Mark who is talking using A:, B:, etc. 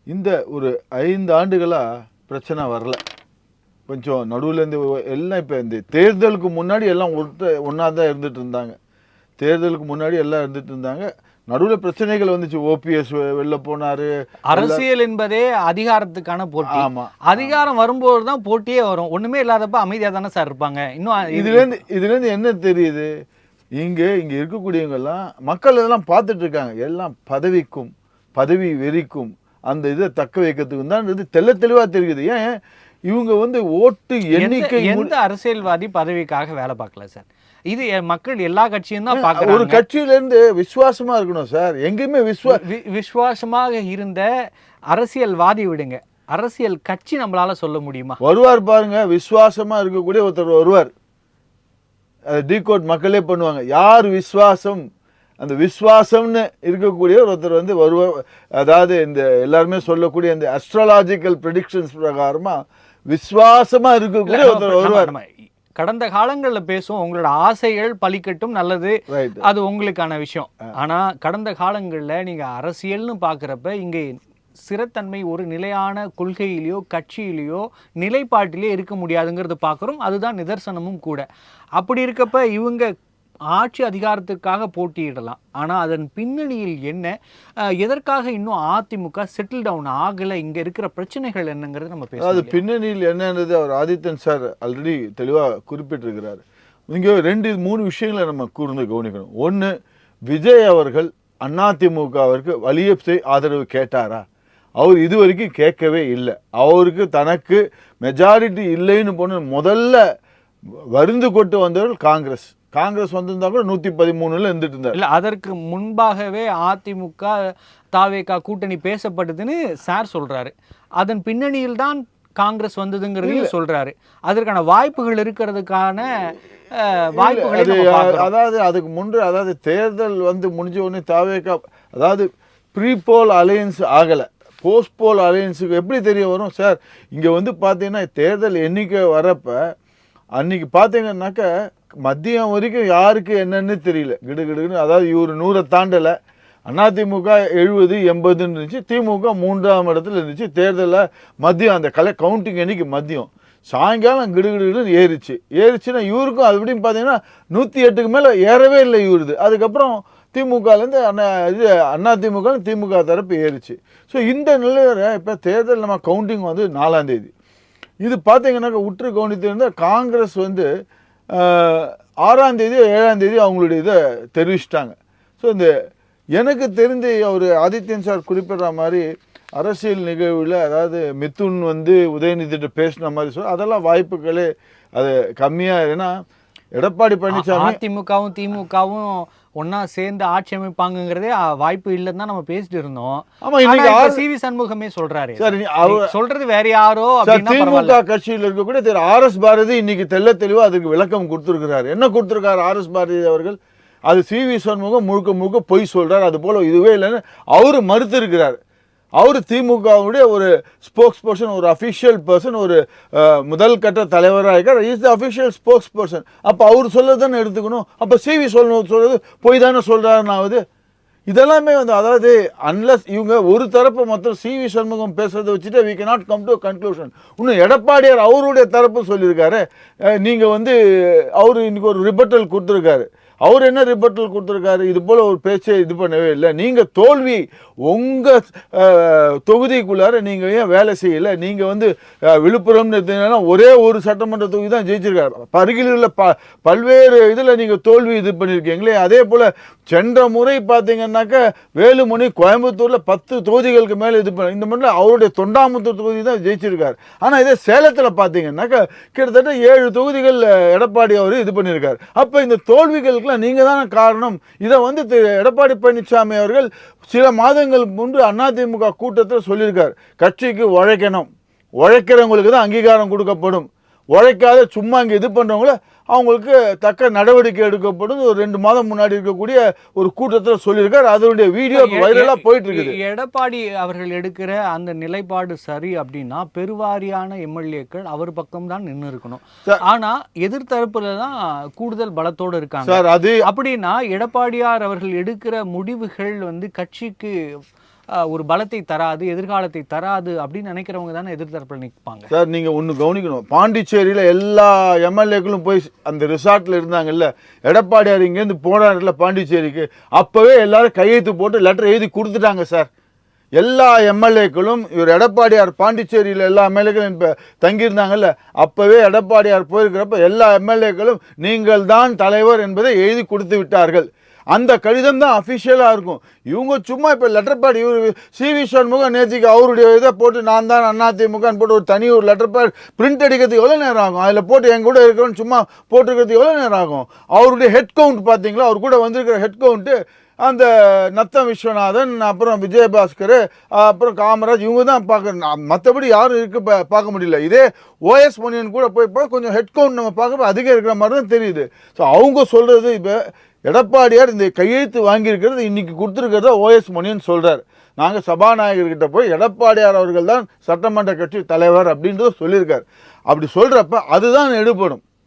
A: இந்த ஒரு 5 ஆண்டுகளாக பிரச்சனை வரல. கொஞ்சம் நடுவில் இருந்து எல்லாம் இப்போ இந்த தேர்தலுக்கு முன்னாடி எல்லாம் ஒன்றா தான் இருந்துட்டு இருந்தாங்க. தேர்தலுக்கு முன்னாடி எல்லாம் இருந்துட்டு இருந்தாங்க. நடுவில் பிரச்சனைகள் வந்துச்சு. ஓபிஎஸ் வெளில போனாரு.
B: அரசியல் என்பதே அதிகாரத்துக்கான போட்டி.
A: ஆமா,
B: அதிகாரம் வரும்போது தான் போட்டியே வரும். ஒண்ணுமே இல்லாதப்ப அமைதியா தானே சார் இருப்பாங்க. இன்னும்
A: இதுலேருந்து என்ன தெரியுது? இங்க இருக்கக்கூடியவங்க எல்லாம் மக்கள் எல்லாம் பார்த்துட்டு இருக்காங்க. எல்லாம் பதவிக்கும் பதவி வெறிக்கும் அந்த இதை தக்க வைக்கிறதுக்கு தான் இது தெளிவா தெரியுது. ஏன் இவங்க வந்து ஓட்டு எண்ணிக்கை
B: எந்த அரசியல்வாதி பதவிக்காக வேலை பார்க்கல சார். இது மக்கள் எல்லா கட்சியும் தான் பார்க்கறாங்க.
A: ஒரு கட்சியில இருந்து விசுவாசமா இருக்கணும் சார். எங்கேயுமே
B: விசுவாசமாக இருந்த அரசியல்வாதி விடுங்க, அரசியல் கட்சி நம்மளால சொல்ல முடியுமா?
A: வருவார் பாருங்க, விசுவாசமா இருக்கக்கூடிய ஒருத்தர் வருவார். டீகோட் மக்களே பண்ணுவாங்க. யார் விசுவாசம், அந்த விசுவாசம்னு இருக்கக்கூடிய ஒருத்தர் வந்து வருவார். அதாவது இந்த எல்லாருமே சொல்லக்கூடிய இந்த அஸ்ட்ராலாஜிக்கல் ப்ரெடிக்ஷன்ஸ் பிரகாரமா விசுவாசமா இருக்கக்கூடிய ஒருத்தர் வருவார்.
B: கடந்த காலங்களில் பேசும் உங்களோட ஆசைகள் பலிக்கட்டும், நல்லது, அது உங்களுக்கான விஷயம். ஆனா கடந்த காலங்களில் நீங்க அரசியல்னு பார்க்குறப்ப இங்கே ஸ்திரத்தன்மை ஒரு நிலையான கொள்கையிலையோ கட்சியிலையோ நிலைப்பாட்டிலே இருக்க முடியாதுங்கிறது பார்க்குறோம். அதுதான் நிதர்சனமும் கூட. அப்படி இருக்கப்ப இவங்க ஆட்சி அதிகாரத்துக்காக போட்டியிடலாம். ஆனால் அதன் பின்னணியில் என்ன, எதற்காக இன்னும் அதிமுக செட்டில் டவுன் ஆகலை, இங்கே இருக்கிற பிரச்சனைகள் என்னங்கிறது நம்ம பேசலாம்.
A: அது பின்னணியில் என்னன்றது அவர் ஆதித்தன் சார் ஆல்ரெடி தெளிவாக குறிப்பிட்டிருக்கிறார். இங்கே 2-3 விஷயங்களை நம்ம கூர்ந்து கவனிக்கணும். ஒன்று, விஜய் அவர்கள் அதிமுகவிற்கு வலிய ஆதரவு கேட்டாரா? அவர் இது வரைக்கும் கேட்கவே இல்லை. அவருக்கு தனக்கு மெஜாரிட்டி இல்லைன்னு போன முதல்ல வருந்து கொண்டு வந்தவர்கள் காங்கிரஸ் வந்திருந்தா கூட 113ல இருந்துட்டு இருந்தார்.
B: இல்லை, அதற்கு முன்பாகவே அதிமுக தாவேகா கூட்டணி பேசப்பட்டதுன்னு சார் சொல்றாரு. அதன் பின்னணியில் தான் காங்கிரஸ் வந்ததுங்கிறது சொல்றாரு. அதற்கான வாய்ப்புகள் இருக்கிறதுக்கான வாய்ப்புகள்,
A: அதாவது அதுக்கு முன்பு, அதாவது தேர்தல் வந்து முடிஞ்ச உடனே தாவேகா, அதாவது ப்ரீ போல் அலையன்ஸ் ஆகலை, போஸ்ட் போல் அலையன்ஸுக்கு எப்படி தெரிய வரும் சார்? இங்கே வந்து பார்த்தீங்கன்னா தேர்தல் எண்ணிக்கை வரப்போ அன்னைக்கு பார்த்தீங்கன்னாக்க மதியம் வரைக்கும் யாருக்கு என்னன்னு தெரியல. கிடுகிடுன்னு, அதாவது இவர் 100 தாண்டலை. அதிமுக 70-80 இருந்துச்சு, திமுக 3ஆம் இடத்துல இருந்துச்சு. தேர்தலில் மதியம் அந்த கவுண்டிங் அன்னைக்கு மதியம், சாயங்காலம் கிடுகிடுன்னு ஏறிச்சுன்னா இவருக்கும் அது எப்படின்னு பார்த்தீங்கன்னா 108க்கு மேலே ஏறவே இல்லை இவருது. அதுக்கப்புறம் திமுகலேருந்து திமுக தரப்பு ஏறிச்சு. ஸோ இந்த நிலையில் இப்போ தேர்தல் நம்ம கவுண்டிங் வந்து 4ஆம் தேதி. இது பார்த்தீங்கன்னாக்கா உற்று கவனித்திருந்தால் காங்கிரஸ் வந்து 6ஆம் தேதி 7ஆம் தேதி அவங்களுடைய இதை தெரிவிச்சிட்டாங்க. ஸோ இந்த எனக்கு தெரிஞ்சு அவர் ஆதித்யன் சார் குறிப்பிட்ற மாதிரி அரசியல் நிகழ்வில், அதாவது மிதுன் வந்து உதயநிதிட்டு பேசின மாதிரி அதெல்லாம் வாய்ப்புகளே அது கம்மியாக. ஏன்னா எடப்பாடி பழனிசாமி
B: அதிமுகவும் திமுகவும் ஒன்னா சேர்ந்து ஆட்சி அமைப்பாங்கிறதே வாய்ப்பு இல்லைன்னு தான் நம்ம பேசிட்டு இருந்தோம்.
A: ஆமா, இன்னைக்கு
B: சிவி சண்முகமே சொல்றாரு. சொல்றது வேற யாரோ.
A: திமுக கட்சியில் இருக்கக்கூடிய திரு RS பாரதி இன்னைக்கு தெளிவா அதுக்கு விளக்கம் கொடுத்திருக்கிறாரு. என்ன கொடுத்திருக்காரு RS பாரதி அவர்கள்? அது சிவி சண்முகம் முழுக்க பொய் சொல்றாரு, அது போல இதுவே இல்லைன்னு அவரு மறுத்து இருக்கிறார். அவர் திமுகவுடைய ஒரு ஸ்போக்ஸ் பர்சன், ஒரு அஃபிஷியல் பர்சன், ஒரு முதல் கட்ட தலைவராக இருக்கார். Is the official spokes person. அப்போ அவர் சொல்லதானே எடுத்துக்கணும். அப்போ சிவி சொல்றது போய் தானே சொல்றாருன்னாவது இதெல்லாமே வந்து, அதாவது அன்லஸ் இவங்க ஒரு தரப்பு மொத்தம் சிவி சண்முகம் பேசுறதை வச்சுட்டு we cannot come to a conclusion. இன்னும் எடப்பாடியார் அவருடைய தரப்பு சொல்லியிருக்காரு. நீங்கள் வந்து அவர் இன்னைக்கு ஒரு ரிபட்டல் கொடுத்துருக்காரு. அவர் என்ன ரிப்போர்ட்டில் கொடுத்துருக்காரு? இது போல் ஒரு பேச்சை இது பண்ணவே இல்லை. நீங்கள் தோல்வி உங்கள் தொகுதிக்குள்ளார நீங்கள் ஏன் வேலை செய்யலை? நீங்கள் வந்து விழுப்புரம்னு எடுத்தீங்கன்னா ஒரே ஒரு சட்டமன்ற தொகுதி தான் ஜெயிச்சிருக்காரு. அருகில் உள்ள பல்வேறு இதில் நீங்கள் தோல்வி இது பண்ணியிருக்கீங்களே. அதே போல் சென்ற முறை பார்த்தீங்கன்னாக்கா வேலுமணி கோயம்புத்தூரில் 10 தொகுதிகளுக்கு மேலே இது பண்ண, இந்த மாதிரி அவருடைய தொண்டாமுத்தூர் தொகுதி தான் ஜெயிச்சிருக்காரு. ஆனால் இதே சேலத்தில் பார்த்தீங்கன்னாக்கா கிட்டத்தட்ட 7 தொகுதிகள் எடப்பாடி அவர் இது பண்ணியிருக்காரு. அப்போ இந்த தோல்விகளுக்கு நீங்க தான் காரணம். இதை வந்து எடப்பாடி பழனிசாமி அவர்கள் சில மாதங்களுக்கு முன்பு அதிமுக கூட்டத்தில் சொல்லியிருக்கார். கட்சிக்கு உழைக்கணும், உழைக்கிறவங்களுக்கு தான் அங்கீகாரம் கொடுக்கப்படும், உழைக்காத சும்மா இங்கே இது பண்ணுறவங்கள அவங்களுக்கு தக்க நடவடிக்கை எடுக்கப்படும். ஒரு 2 மாதம் முன்னாடி இருக்கக்கூடிய ஒரு கூட்டத்தில் சொல்லியிருக்கார். அதனுடைய வீடியோ வைரலாக போயிட்டு இருக்குது.
B: எடப்பாடி அவர்கள் எடுக்கிற அந்த நிலைப்பாடு சரி அப்படின்னா பெருவாரியான எம்எல்ஏக்கள் அவர் பக்கம் தான் நின்று இருக்கணும். ஆனா எதிர்த்தரப்புல தான் கூடுதல் பலத்தோடு இருக்காங்க.
A: சார் அது
B: அப்படின்னா எடப்பாடியார் அவர்கள் எடுக்கிற முடிவுகள் வந்து கட்சிக்கு ஒரு பலத்தை தராது, எதிர்காலத்தை தராது அப்படின்னு நினைக்கிறவங்க தானே எதிர்த்தரப்பில் நிற்பாங்க.
A: சார் நீங்கள் ஒன்று கவனிக்கணும், பாண்டிச்சேரியில் எல்லா எம்எல்ஏக்களும் போய் அந்த ரிசார்ட்டில் இருந்தாங்கல்ல, எடப்பாடியார் இங்கேருந்து போனார்ல பாண்டிச்சேரிக்கு, அப்போவே எல்லாரும் கையெழுத்து போட்டு லெட்டர் எழுதி கொடுத்துட்டாங்க சார். எல்லா எம்எல்ஏக்களும் இவர் எடப்பாடியார் பாண்டிச்சேரியில் எல்லா எம்எல்ஏக்களும் இப்போ தங்கியிருந்தாங்கல்ல, அப்போவே எடப்பாடியார் போயிருக்கிறப்ப எல்லா எம்எல்ஏக்களும் நீங்கள் தான் தலைவர் என்பதை எழுதி கொடுத்து விட்டார்கள். அந்த கடிதம் தான் அஃபிஷியலாக இருக்கும். இவங்க சும்மா இப்போ லெட்டர் பேட், இவர் சிவி சண்முகம் நேற்றுக்கு அவருடைய இதை போட்டு நான் தான் அதிமுகன்னு போட்டு ஒரு தனி ஒரு லெட்டர் பேட் பிரிண்ட் அடிக்கிறதுக்கு எவ்வளோ நேரம் ஆகும்? அதில் போட்டு என் கூட இருக்கிறோன்னு சும்மா போட்டுருக்கிறதுக்கு எவ்வளோ நேரம் ஆகும்? அவருடைய ஹெட் கவுண்ட் பார்த்தீங்களா? அவர் கூட வந்திருக்கிற ஹெட் கவுண்ட்டு அந்த நத்தம் விஸ்வநாதன், அப்புறம் விஜயபாஸ்கர், அப்புறம் காமராஜ், இவங்க தான் பார்க்க, மற்றபடி யாரும் இருக்கு பார்க்க முடியல. இதே ஓஎஸ் மணியன் கூட போய் கொஞ்சம் ஹெட் கவுண்ட் நம்ம பார்க்க அதிகம் இருக்கிற மாதிரி தான் தெரியுது. ஸோ அவங்க சொல்கிறது, இப்போ எடப்பாடியார் இந்த கையெழுத்து வாங்கியிருக்கிறது இன்னைக்கு கொடுத்துருக்கிறத ஓஎஸ் மணியன் சொல்கிறார். நாங்கள் சபாநாயகர்கிட்ட போய் எடப்பாடியார் அவர்கள் தான் சட்டமன்ற கட்சி தலைவர் அப்படின்றத சொல்லியிருக்கார். அப்படி சொல்கிறப்ப அதுதான் எடுபடும்.